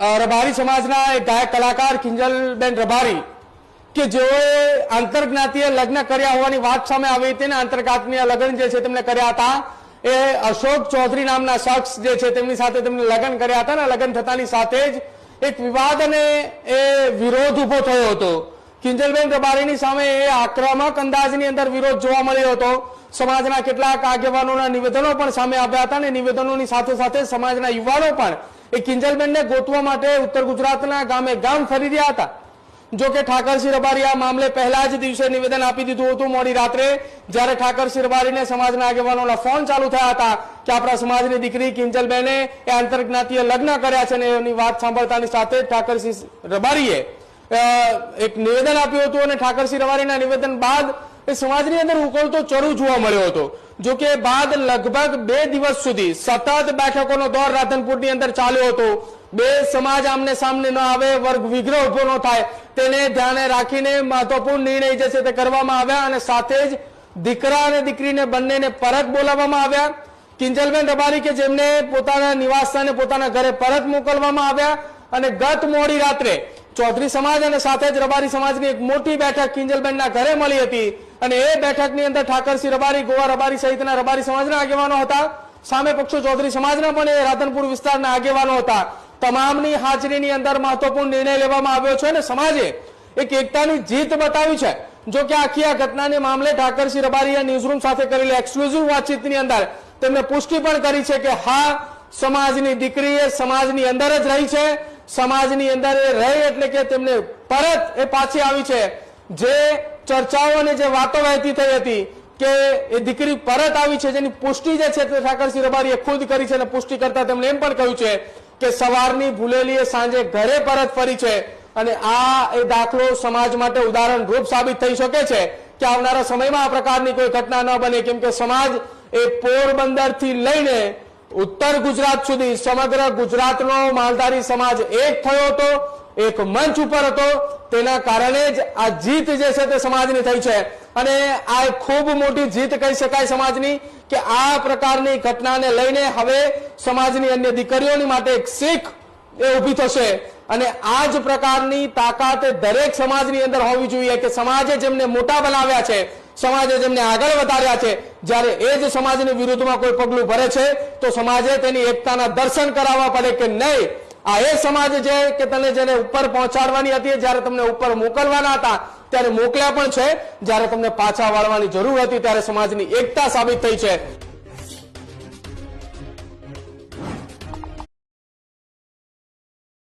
રબારી સમાજના એક ગાયક કલાકાર કિંજલબેન રબારી કે જેઓએ આંતરજ્ઞાતીય લગ્ન કર્યા હોવાની વાત સામે આવી હતી અને આંતરજ્ઞાતીય લગ્ન જે છે તેમને કર્યા હતા એ અશોક ચૌધરી નામના શખ્સ જે છે તેમની સાથે તેમને લગ્ન કર્યા હતા અને લગ્ન થતાની સાથે જ એક વિવાદ અને એ વિરોધ ઉભો થયો હતો। કિંજલબેન રબારીની સામે એ આક્રમક અંદાજની અંદર વિરોધ જોવા મળ્યો હતો। સમાજના કેટલાક આગેવાનોના નિવેદનો પણ સામે આવ્યા હતા અને નિવેદનોની સાથે સાથે સમાજના યુવાનો પણ એ કિંજલબેનને ગોતવા માટે ઉત્તર ગુજરાતના ગામે ગામ ફરી રહ્યા હતા। જો કે ઠાકરસિંહ રબારી આ મામલે પહેલા જ દિવસે નિવેદન આપી દીધું હતું મોડી રાત્રે, જ્યારે ઠાકરસિંહ રબારીને સમાજના આગેવાનોના ફોન ચાલુ થયા હતા કે આપણા સમાજની દીકરી કિંજલબેને એ આંતરજ્ઞાતીય લગ્ન કર્યા છે અને એની વાત સાંભળતાની સાથે જ ઠાકરસિંહ રબારીએ એક નિવેદન આપ્યું હતું અને ઠાકરસિંહ રબારીના નિવેદન બાદ એ સમાજની અંદર ઉકળતો ચરુ જોવા મળ્યો હતો। જો કે બાદ લગભગ 2 દિવસ સુધી સતત બેઠકોનો દોર રાધનપુરની અંદર ચાલ્યો હતો। બે સમાજ આમને સામને ન આવે, વર્ગ વિગ્રહ ઉભો ન થાય તેને ધ્યાને રાખીને મહત્વપૂર્ણ નિર્ણય જે છે તે કરવામાં આવ્યા અને સાથે જ દીકરા અને દીકરીને બંનેને પરત બોલાવવામાં આવ્યા। કિંજલબેન રબારી કે જેમને પોતાના નિવાસસ્થાને પોતાના ઘરે પરત મોકલવામાં આવ્યા અને ગત મોડી રાત્રે ચૌધરી સમાજ અને સાથે જ રબારી સમાજની એક મોટી બેઠક કિંજલબેનના ઘરે મળી હતી અને એ બેઠકની અંદર ઠાકરસિંહ રબારી, ગોવા રબારી સહિતના રબારી સમાજના આગેવાનો હતા। સામે પક્ષો ચૌધરી સમાજના પણ એ રાધનપુર વિસ્તારના આગેવાનો હતા। તમામની હાજરીની અંદર મહત્વપૂર્ણ નિર્ણય લેવામાં આવ્યો છે અને સમાજે એક એકતાની જીત બતાવી છે। જો કે આખી આ ઘટનાને મામલે ઠાકરસિંહ રબારીએ ન્યૂઝરૂમ સાથે કરેલી એક્સક્લુઝિવ વાતચીતની અંદર તેમને પુષ્ટિ પણ કરી છે કે હા, સમાજની દીકરી એ સમાજની અંદર જ રહી છે, સમાજની અંદર એ રહી એટલે કે તેમને પરત એ પાછી આવી છે। જે ચર્ચાઓ અને જે વાતો વહેતી થઈ હતી કે એ દીકરી પરત આવી છે જેની પુષ્ટિ જે છે તે ઠાકરસિંહ રબારીએ ખુદ કરી છે અને પુષ્ટિ કરતા તેમણે એમ પણ કહ્યું છે કે સવારની ભૂલેલી એ સાંજે ઘરે પરત ફરી છે અને આ એ દાખલો સમાજ માટે ઉદાહરણ રૂપ સાબિત થઈ શકે છે કે આવનારા સમયમાં આ પ્રકારની કોઈ ઘટના ન બને, કેમ કે સમાજ એ પોરબંદરથી લઈને ઉત્તર ગુજરાત સુધી સમગ્ર ગુજરાતનો માલધારી સમાજ એક થયો હતો, એક મંચ ઉપર હતો। તેના કારણે જ આ જીત જે છે તે સમાજની થઈ છે અને આ ખૂબ મોટી જીત કહી શકાય સમાજની કે આ પ્રકારની ઘટનાને લઈને હવે સમાજની અન્ય દીકરીઓની માટે એક શીખ એ ઊભી થશે અને આ જ પ્રકારની તાકાત દરેક સમાજની અંદર હોવી જોઈએ કે સમાજે જેમને મોટા બનાવ્યા છે, સમાજે જેમને આગળ વધાર્યા છે, જ્યારે એ જ સમાજની વિરુદ્ધમાં કોઈ પગલું ભરે છે તો સમાજે તેની એકતાના દર્શન કરાવવા પડે કે નહીં, આ એ સમાજ છે કે તને જેને ઉપર પહોંચાડવાની હતી, જ્યારે તમને ઉપર મોકલવાના હતા ત્યારે મોકલ્યા પણ છે, જ્યારે તમને પાછા વાળવાની જરૂર હતી ત્યારે સમાજની એકતા સાબિત થઈ છે।